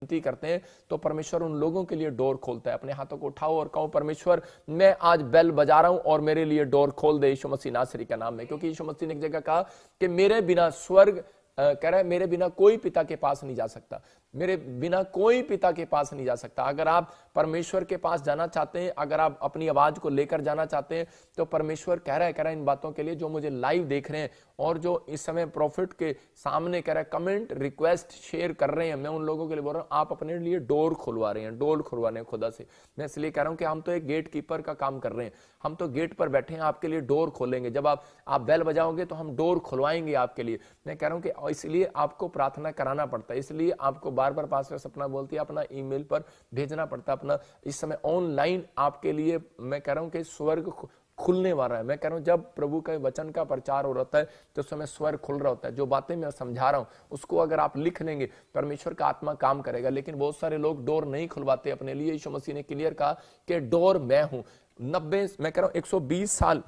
विनती करते हैं तो परमेश्वर उन लोगों के लिए डोर खोलता है। अपने हाथों को उठाओ और कहो, परमेश्वर मैं आज बेल बजा रहा हूं और मेरे लिए डोर खोल दे यीशु मसीह नासरी के नाम में। क्योंकि यीशु मसीह ने एक जगह कहा कि मेरे बिना स्वर्ग कह रहा है मेरे बिना कोई पिता के पास नहीं जा सकता, मेरे बिना कोई पिता के पास नहीं जा सकता। अगर आप परमेश्वर के पास जाना चाहते हैं, अगर आप अपनी आवाज को लेकर जाना चाहते हैं, तो परमेश्वर कह रहा है इन बातों के लिए जो मुझे लाइव देख रहे हैं और जो इस समय प्रॉफिट के सामने कह रहा है कमेंट रिक्वेस्ट शेयर कर रहे हैं, मैं उन लोगों के लिए बोल रहा हूं आप अपने लिए डोर खुलवा रहे हैं, डोर खुलवा रहे हैं खुदा से। मैं इसलिए कह रहा हूं कि हम तो एक गेट कीपर का काम कर रहे हैं, हम तो गेट पर बैठे हैं, आपके लिए डोर खोलेंगे। जब आप बेल बजाओगे तो हम डोर खुलवाएंगे आपके लिए। मैं कह रहा हूं कि इसलिए आपको प्रार्थना कराना पड़ता है, इसलिए आपको बार बार पास्टर सपना बोलती है अपना ईमेल पर भेजना पड़ता है अपना। इस समय ऑनलाइन आपके लिए मैं कह रहा हूं कि स्वर्ग खुलने वाला है। मैं कह रहा हूं जब प्रभु के वचन का प्रचार हो रहा है तो उस समय स्वर्ग खुल रहा होता है। जो बातें मैं समझा रहा हूं उसको अगर आप लिख लेंगे, परमेश्वर का आत्मा काम करेगा। लेकिन बहुत सारे लोग डोर नहीं खुलवाते अपने लिए। यीशु मसीह ने क्लियर कहा कि डोर मैं हूं। 90 मैं कह रहा हूं 120 साल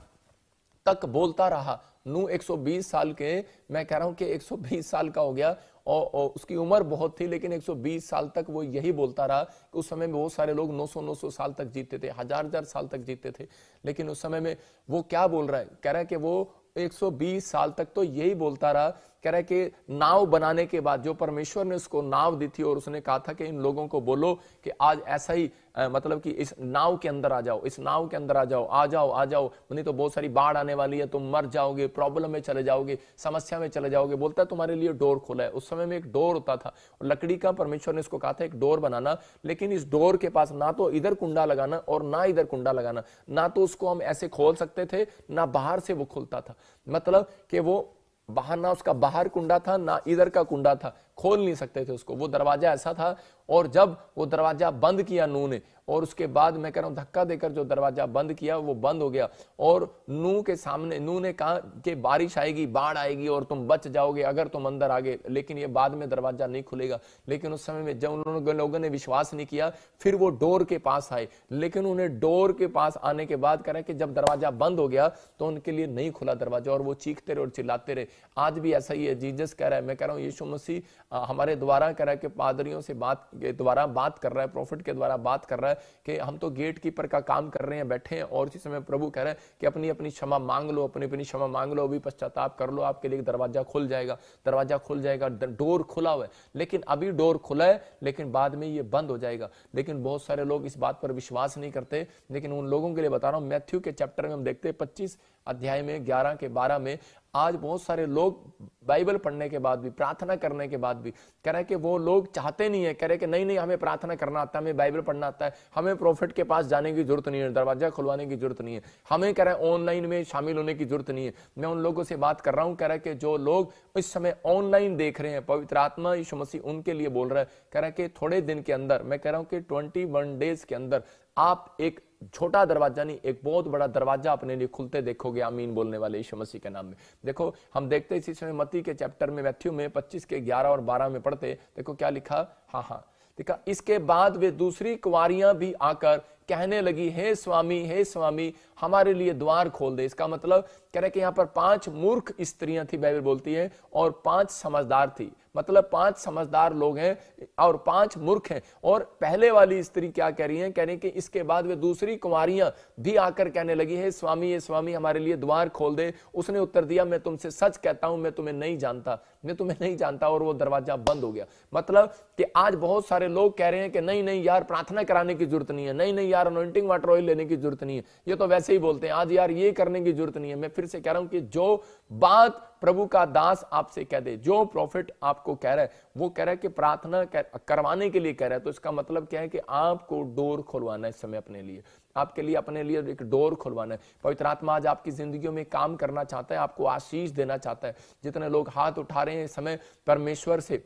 तक बोलता रहा नू। 120 साल के मैं कह रहा हूं कि 120 साल का हो गया और उसकी उम्र बहुत थी, लेकिन 120 साल तक वो यही बोलता रहा। उस समय में बहुत सारे लोग 900 साल तक जीते थे, हजार साल तक जीते थे। लेकिन उस समय में वो क्या बोल रहा है, कह रहा है कि वो 120 साल तक तो यही बोलता रहा। कह रहा है कि नाव बनाने के बाद जो परमेश्वर ने उसको नाव दी थी और उसने कहा था कि इन लोगों को बोलो कि आज ऐसा ही मतलब कि इस नाव के अंदर आ जाओ, इस नाव के अंदर आ जाओ, आ जाओ आ जाओ, नहीं तो बहुत सारी बाढ़ आने वाली है, तुम मर जाओगे, प्रॉब्लम में चले जाओगे, समस्या में चले जाओगे। बोलता है तुम्हारे लिए डोर खुला है। उस समय में एक डोर होता था और लकड़ी का, परमेश्वर ने उसको कहा था एक डोर बनाना। लेकिन इस डोर के पास ना तो इधर कुंडा लगाना और ना इधर कुंडा लगाना, ना तो उसको हम ऐसे खोल सकते थे, ना बाहर से वो खुलता था। मतलब कि वो बाहर ना उसका बाहर कुंडा था ना इधर का कुंडा था, खोल नहीं सकते थे उसको। वो दरवाजा ऐसा था। और जब वो दरवाजा बंद किया नूह ने, और उसके बाद मैं कह रहा हूं धक्का देकर जो दरवाजा बंद किया वो बंद हो गया। और नूह के सामने नूह ने कहा कि बारिश आएगी, बाढ़ आएगी और तुम बच जाओगे अगर तुम अंदर आ गए, लेकिन ये बाद में दरवाजा नहीं खुलेगा। लेकिन उस समय में जब उन लोगों ने विश्वास नहीं किया, फिर वो डोर के पास आए। लेकिन उन्हें डोर के पास आने के बाद कह रहे कि जब दरवाजा बंद हो गया तो उनके लिए नहीं खुला दरवाजा और वो चीखते रहे और चिल्लाते रहे। आज भी ऐसा ही है। जीसस कह रहा है, मैं कह रहा हूं यीशु मसीह हमारे द्वारा कह रहा है कि पादरियों से बात के द्वारा बात कर रहा है, प्रॉफिट के द्वारा बात कर रहा है कि हम तो गेट कीपर का काम कर रहे हैं, बैठे हैं। और इसी समय प्रभु कह रहा है कि अपनी अपनी क्षमा मांग लो, अपनी अपनी क्षमा मांग लो, अभी पश्चाताप कर लो, आपके लिए दरवाजा खुल जाएगा, दरवाजा खुल जाएगा। डोर खुला हुआ है, लेकिन अभी डोर खुला है, लेकिन बाद में ये बंद हो जाएगा। लेकिन बहुत सारे लोग इस बात पर विश्वास नहीं करते। लेकिन उन लोगों के लिए बता रहा हूं, मैथ्यू के चैप्टर में हम देखते हैं 25 अध्याय में 11 के 12 में आज बहुत सारे लोग बाइबल पढ़ने के बाद भी, प्रार्थना करने के बाद भी कह रहे हैं कि वो लोग चाहते नहीं है, कह रहे हैं कि नहीं नहीं हमें प्रार्थना करना आता है, हमें बाइबल पढ़ना आता है, हमें प्रॉफिट के पास जाने की जरूरत नहीं है, दरवाजा खुलवाने की जरूरत नहीं है, हमें कह रहे हैं ऑनलाइन में शामिल होने की जरूरत नहीं है। मैं उन लोगों से बात कर रहा हूं, कह रहा है कि जो लोग इस समय ऑनलाइन देख रहे हैं, पवित्र आत्मा यीशु मसीह उनके लिए बोल रहा है। कह रहा है कि थोड़े दिन के अंदर, मैं कह रहा हूं कि 21 डेज के अंदर आप एक छोटा दरवाजा नहीं, एक बहुत बड़ा दरवाजा अपने लिए खुलते देखोगे। आमीन बोलने वाले यीशु मसीह के नाम में। देखो हम देखते इसी समय मत्ती के चैप्टर में, मैथ्यू में 25 के 11 और 12 में पढ़ते, देखो क्या लिखा। हाँ देखा, इसके बाद वे दूसरी कुंवारियां भी आकर कहने लगी, हे स्वामी हमारे लिए द्वार खोल दे। इसका मतलब कह रहे कि यहाँ पर 5 मूर्ख स्त्रियां थी, बाइबल बोलती है, और 5 समझदार थी। मतलब 5 समझदार लोग हैं और 5 मूर्ख हैं। और पहले वाली स्त्री क्या कह रही है, कह रही कि इसके बाद वे दूसरी कुंवारियां भी आकर कहने लगी, हे स्वामी हमारे लिए द्वार खोल दे। उसने उत्तर दिया, मैं तुमसे सच कहता हूं, मैं तुम्हें नहीं जानता। और वो दरवाजा बंद हो गया। मतलब कि आज बहुत सारे लोग कह रहे हैं कि नहीं नहीं यार प्रार्थना कराने की जरूरत नहीं है, नहीं नहीं यार अनॉइंटिंग वाटर ऑयल लेने की जरूरत नहीं है, ये तो वैसे ही बोलते हैं, आज यार ये करने की जरूरत नहीं है। मैं फिर से कह रहा हूं कि जो बात प्रभु का दास आपसे कह दे, जो प्रॉफिट आपको कह रहा है, वो कह रहा है कि प्रार्थना करवाने के लिए कह रहा है, तो इसका मतलब क्या है कि आपको डोर खुलवाना है इस समय अपने लिए, आपके लिए अपने लिए एक डोर खुलवाना है। पवित्र आत्मा आज आपकी जिंदगियों में काम करना चाहता है, आपको आशीष देना चाहता है। जितने लोग हाथ उठा रहे हैं इस समय परमेश्वर से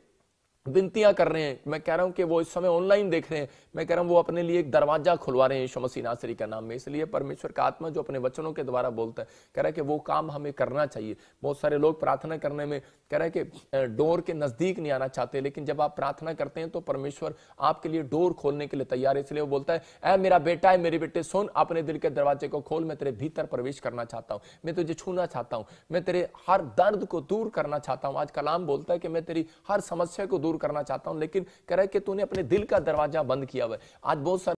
विनतियां कर रहे हैं, मैं कह रहा हूं कि वो इस समय ऑनलाइन देख रहे हैं, मैं कह रहा हूं वो अपने लिए एक दरवाजा खुलवा रहे हैं यीशु मसीह नासरी का नाम में। इसलिए परमेश्वर का आत्मा जो अपने वचनों के द्वारा बोलता है, कह रहा है कि वो काम हमें करना चाहिए। बहुत सारे लोग प्रार्थना करने में कह रहे हैं कि डोर के नजदीक नहीं आना चाहते, लेकिन जब आप प्रार्थना करते हैं तो परमेश्वर आपके लिए डोर खोलने के लिए तैयार है। इसलिए वो बोलता है, ऐ मेरा बेटा है, मेरे बेटे सुन, अपने दिल के दरवाजे को खोल, मैं तेरे भीतर प्रवेश करना चाहता हूं, मैं तुझे छूना चाहता हूं, मैं तेरे हर दर्द को दूर करना चाहता हूं। आज कलाम बोलता है कि मैं तेरी हर समस्या को दूर दूर करना चाहता हूं, लेकिन कह रहा है कि तूने अपने दिल का दरवाजा बंद किया हुआ है। आज बहुत सारे